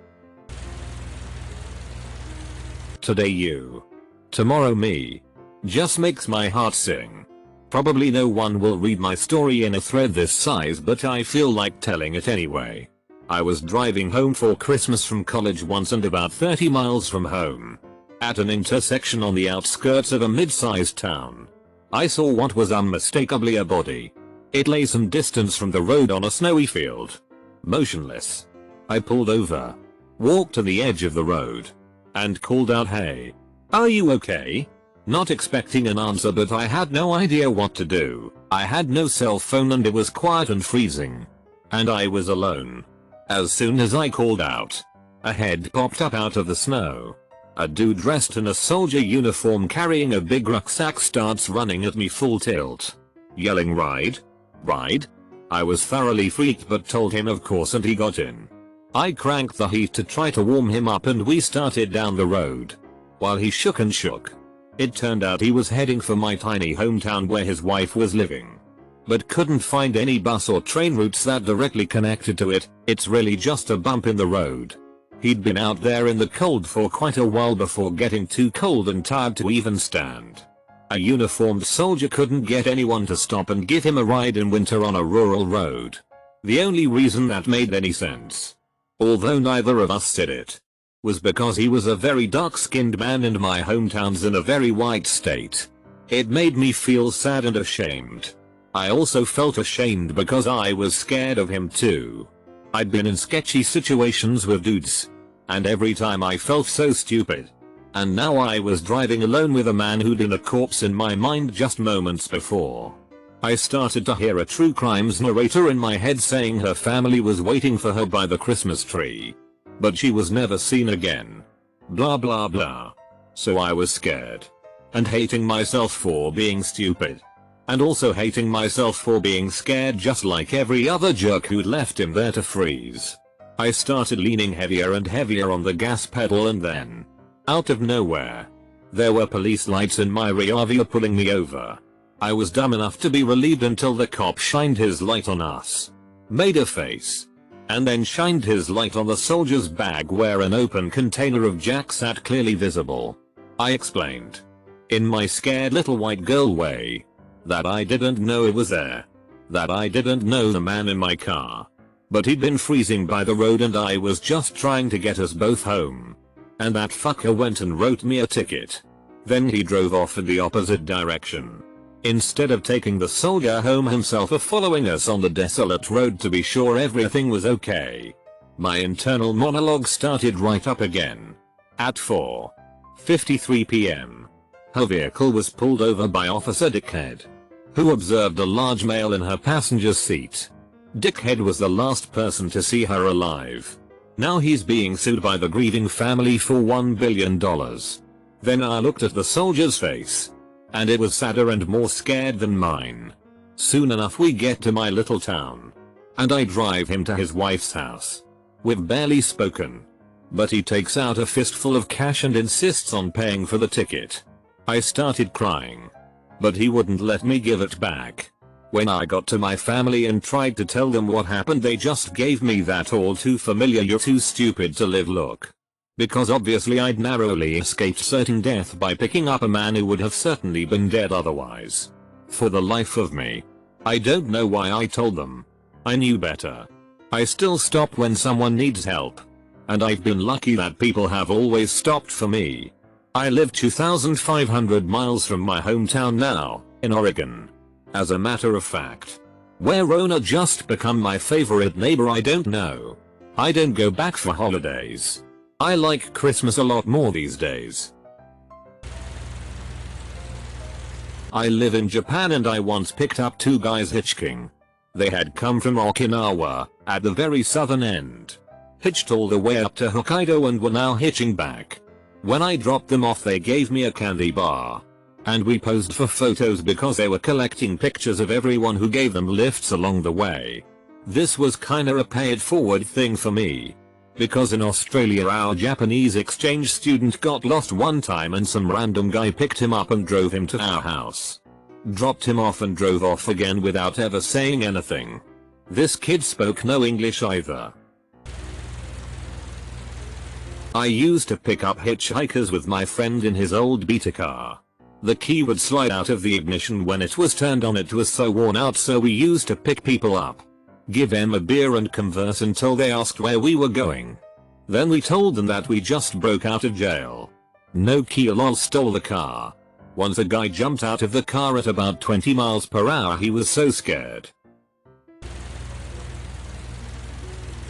Today you, tomorrow me. Just makes my heart sing. Probably no one will read my story in a thread this size, but I feel like telling it anyway. I was driving home for Christmas from college once and about 30 miles from home. At an intersection on the outskirts of a mid-sized town, I saw what was unmistakably a body. It lay some distance from the road on a snowy field, motionless. I pulled over, walked to the edge of the road, and called out, "Hey, are you okay?" Not expecting an answer, but I had no idea what to do. I had no cell phone and it was quiet and freezing. And I was alone. As soon as I called out, a head popped up out of the snow. A dude dressed in a soldier uniform carrying a big rucksack starts running at me full tilt, yelling, "Ride? Ride?" I was thoroughly freaked but told him of course, and he got in. I cranked the heat to try to warm him up and we started down the road. While he shook and shook, it turned out he was heading for my tiny hometown where his wife was living. But couldn't find any bus or train routes that directly connected to it. It's really just a bump in the road. He'd been out there in the cold for quite a while before getting too cold and tired to even stand. A uniformed soldier couldn't get anyone to stop and give him a ride in winter on a rural road. The only reason that made any sense, although neither of us said it, was because he was a very dark-skinned man and my hometown's in a very white state. It made me feel sad and ashamed. I also felt ashamed because I was scared of him too. I'd been in sketchy situations with dudes, and every time I felt so stupid. And now I was driving alone with a man who'd been a corpse in my mind just moments before. I started to hear a true crimes narrator in my head saying her family was waiting for her by the Christmas tree, but she was never seen again. Blah blah blah. So I was scared. And hating myself for being stupid. And also hating myself for being scared just like every other jerk who'd left him there to freeze. I started leaning heavier and heavier on the gas pedal, and then, out of nowhere, there were police lights in my rear view pulling me over. I was dumb enough to be relieved until the cop shined his light on us, made a face, and then shined his light on the soldier's bag where an open container of Jack sat clearly visible. I explained, in my scared little white girl way, that I didn't know it was there. That I didn't know the man in my car. But he'd been freezing by the road and I was just trying to get us both home. And that fucker went and wrote me a ticket. Then he drove off in the opposite direction, instead of taking the soldier home himself or following us on the desolate road to be sure everything was okay. My internal monologue started right up again. At 4:53 p.m. her vehicle was pulled over by Officer Dickhead, who observed a large male in her passenger seat. Dickhead was the last person to see her alive. Now he's being sued by the grieving family for $1 billion. Then I looked at the soldier's face, and it was sadder and more scared than mine. Soon enough we get to my little town, and I drive him to his wife's house. We've barely spoken, but he takes out a fistful of cash and insists on paying for the ticket. I started crying, but he wouldn't let me give it back. When I got to my family and tried to tell them what happened, they just gave me that all too familiar "you're too stupid to live" look. Because obviously I'd narrowly escaped certain death by picking up a man who would have certainly been dead otherwise. For the life of me, I don't know why I told them. I knew better. I still stop when someone needs help. And I've been lucky that people have always stopped for me. I live 2,500 miles from my hometown now, in Oregon. As a matter of fact, where Rona just become my favorite neighbor. I don't know. I don't go back for holidays. I like Christmas a lot more these days. I live in Japan and I once picked up two guys hitchhiking. They had come from Okinawa, at the very southern end. Hitched all the way up to Hokkaido and were now hitching back. When I dropped them off, they gave me a candy bar. And we posed for photos because they were collecting pictures of everyone who gave them lifts along the way. This was kinda a pay it forward thing for me. Because in Australia our Japanese exchange student got lost one time and some random guy picked him up and drove him to our house. Dropped him off and drove off again without ever saying anything. This kid spoke no English either. I used to pick up hitchhikers with my friend in his old beta car. The key would slide out of the ignition when it was turned on. It was so worn out, so we used to pick people up, give them a beer and converse until they asked where we were going. Then we told them that we just broke out of jail. No key, lol, stole the car. Once a guy jumped out of the car at about 20 miles per hour. He was so scared.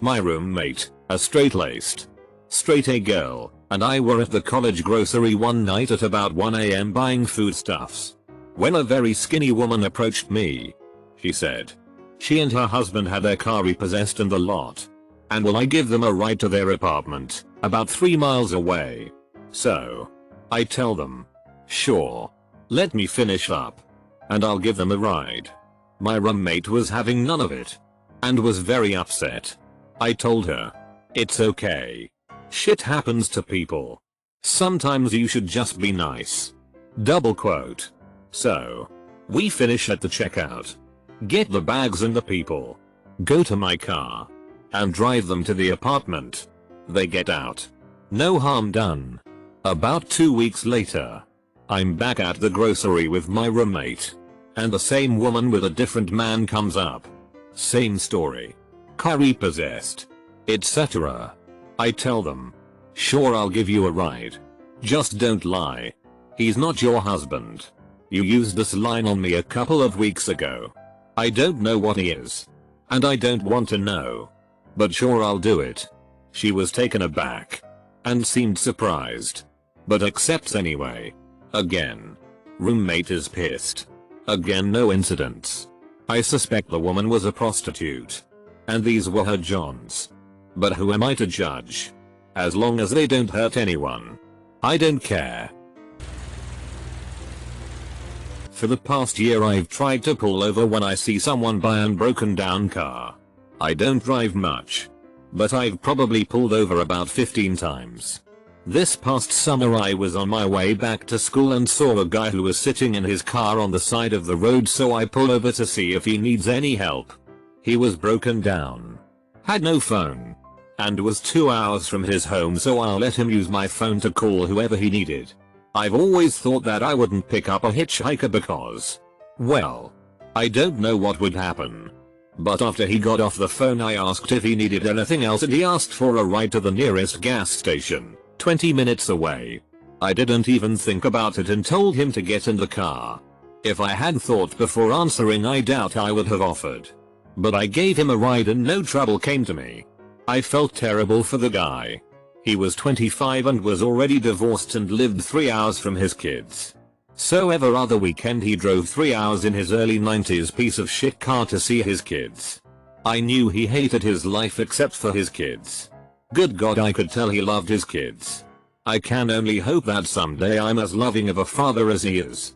My roommate, a straight-laced, straight-A girl, and I were at the college grocery one night at about 1 AM buying foodstuffs, when a very skinny woman approached me. She said she and her husband had their car repossessed in the lot, and will I give them a ride to their apartment, about 3 miles away. So I tell them, sure, let me finish up, and I'll give them a ride. My roommate was having none of it, and was very upset. I told her, it's okay. Shit happens to people. Sometimes you should just be nice. Double quote. So we finish at the checkout, get the bags and the people, go to my car, and drive them to the apartment. They get out. No harm done. About 2 weeks later, I'm back at the grocery with my roommate, and the same woman with a different man comes up. Same story. Car repossessed, etc. I tell them, sure, I'll give you a ride. Just don't lie. He's not your husband. You used this line on me a couple of weeks ago. I don't know what he is, and I don't want to know, but sure, I'll do it. She was taken aback and seemed surprised, but accepts anyway. Again. Roommate is pissed. Again, no incidents. I suspect the woman was a prostitute, and these were her Johns. But who am I to judge? As long as they don't hurt anyone, I don't care. For the past year I've tried to pull over when I see someone buy a broken down car. I don't drive much, but I've probably pulled over about 15 times. This past summer I was on my way back to school and saw a guy who was sitting in his car on the side of the road, so I pull over to see if he needs any help. He was broken down, had no phone, and was 2 hours from his home, so I'll let him use my phone to call whoever he needed. I've always thought that I wouldn't pick up a hitchhiker because, well, I don't know what would happen. But after he got off the phone I asked if he needed anything else and he asked for a ride to the nearest gas station, 20 minutes away. I didn't even think about it and told him to get in the car. If I had thought before answering, I doubt I would have offered. But I gave him a ride and no trouble came to me. I felt terrible for the guy. He was 25 and was already divorced and lived 3 hours from his kids. So every other weekend he drove 3 hours in his early 90s piece of shit car to see his kids. I knew he hated his life except for his kids. Good God, I could tell he loved his kids. I can only hope that someday I'm as loving of a father as he is.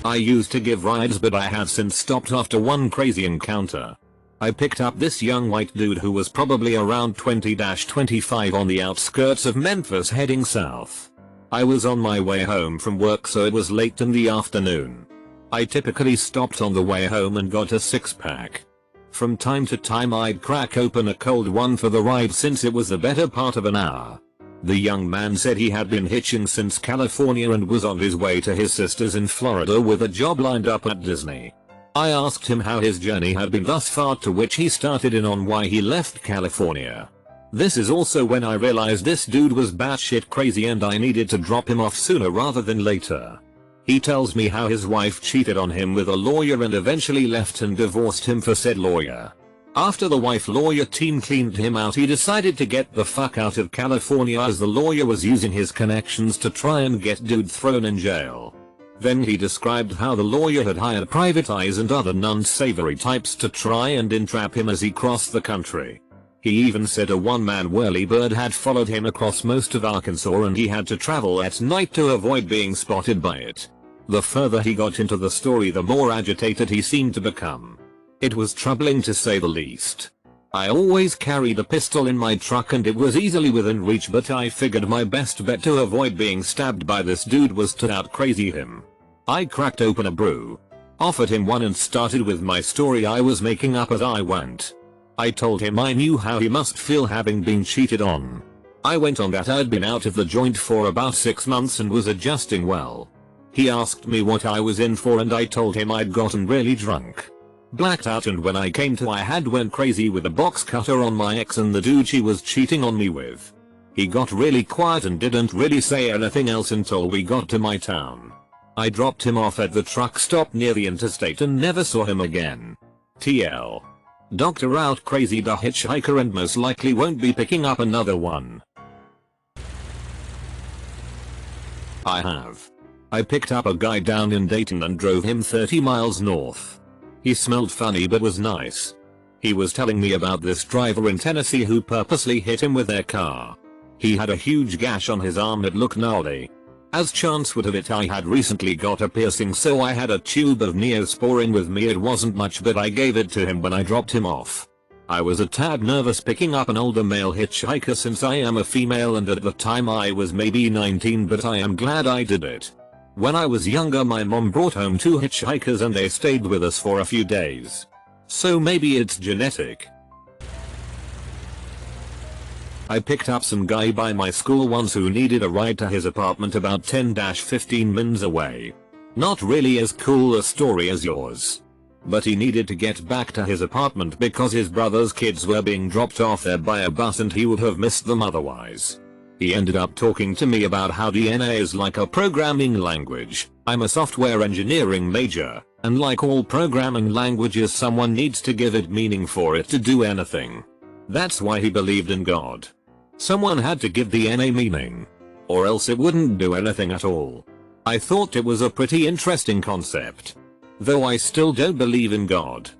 I used to give rides, but I have since stopped after one crazy encounter. I picked up this young white dude who was probably around 20-25 on the outskirts of Memphis heading south. I was on my way home from work, so it was late in the afternoon. I typically stopped on the way home and got a 6-pack. From time to time I'd crack open a cold one for the ride since it was the better part of an hour. The young man said he had been hitching since California and was on his way to his sister's in Florida with a job lined up at Disney. I asked him how his journey had been thus far, to which he started in on why he left California. This is also when I realized this dude was batshit crazy and I needed to drop him off sooner rather than later. He tells me how his wife cheated on him with a lawyer and eventually left and divorced him for said lawyer. After the wife-lawyer team cleaned him out, he decided to get the fuck out of California as the lawyer was using his connections to try and get dude thrown in jail. Then he described how the lawyer had hired private eyes and other non-savory types to try and entrap him as he crossed the country. He even said a one-man whirlybird had followed him across most of Arkansas and he had to travel at night to avoid being spotted by it. The further he got into the story, the more agitated he seemed to become. It was troubling to say the least. I always carried a pistol in my truck and it was easily within reach, but I figured my best bet to avoid being stabbed by this dude was to out crazy him. I cracked open a brew, offered him one and started with my story I was making up as I went. I told him I knew how he must feel having been cheated on. I went on that I'd been out of the joint for about 6 months and was adjusting well. He asked me what I was in for and I told him I'd gotten really drunk, blacked out, and when I came to I had went crazy with a box cutter on my ex and the dude she was cheating on me with. He got really quiet and didn't really say anything else until we got to my town. I dropped him off at the truck stop near the interstate and never saw him again. TL. Dr. out crazy the hitchhiker and most likely won't be picking up another one. I picked up a guy down in Dayton and drove him 30 miles north. He smelled funny but was nice. He was telling me about this driver in Tennessee who purposely hit him with their car. He had a huge gash on his arm that looked gnarly. As chance would have it, I had recently got a piercing, so I had a tube of Neosporin with me. It wasn't much, but I gave it to him when I dropped him off. I was a tad nervous picking up an older male hitchhiker since I am a female and at the time I was maybe 19, but I am glad I did it. When I was younger, my mom brought home 2 hitchhikers and they stayed with us for a few days. So maybe it's genetic. I picked up some guy by my school once who needed a ride to his apartment about 10-15 minutes away. Not really as cool a story as yours. But he needed to get back to his apartment because his brother's kids were being dropped off there by a bus and he would have missed them otherwise. He ended up talking to me about how DNA is like a programming language. I'm a software engineering major, and like all programming languages, someone needs to give it meaning for it to do anything. That's why he believed in God. Someone had to give DNA meaning, or else it wouldn't do anything at all. I thought it was a pretty interesting concept. Though I still don't believe in God.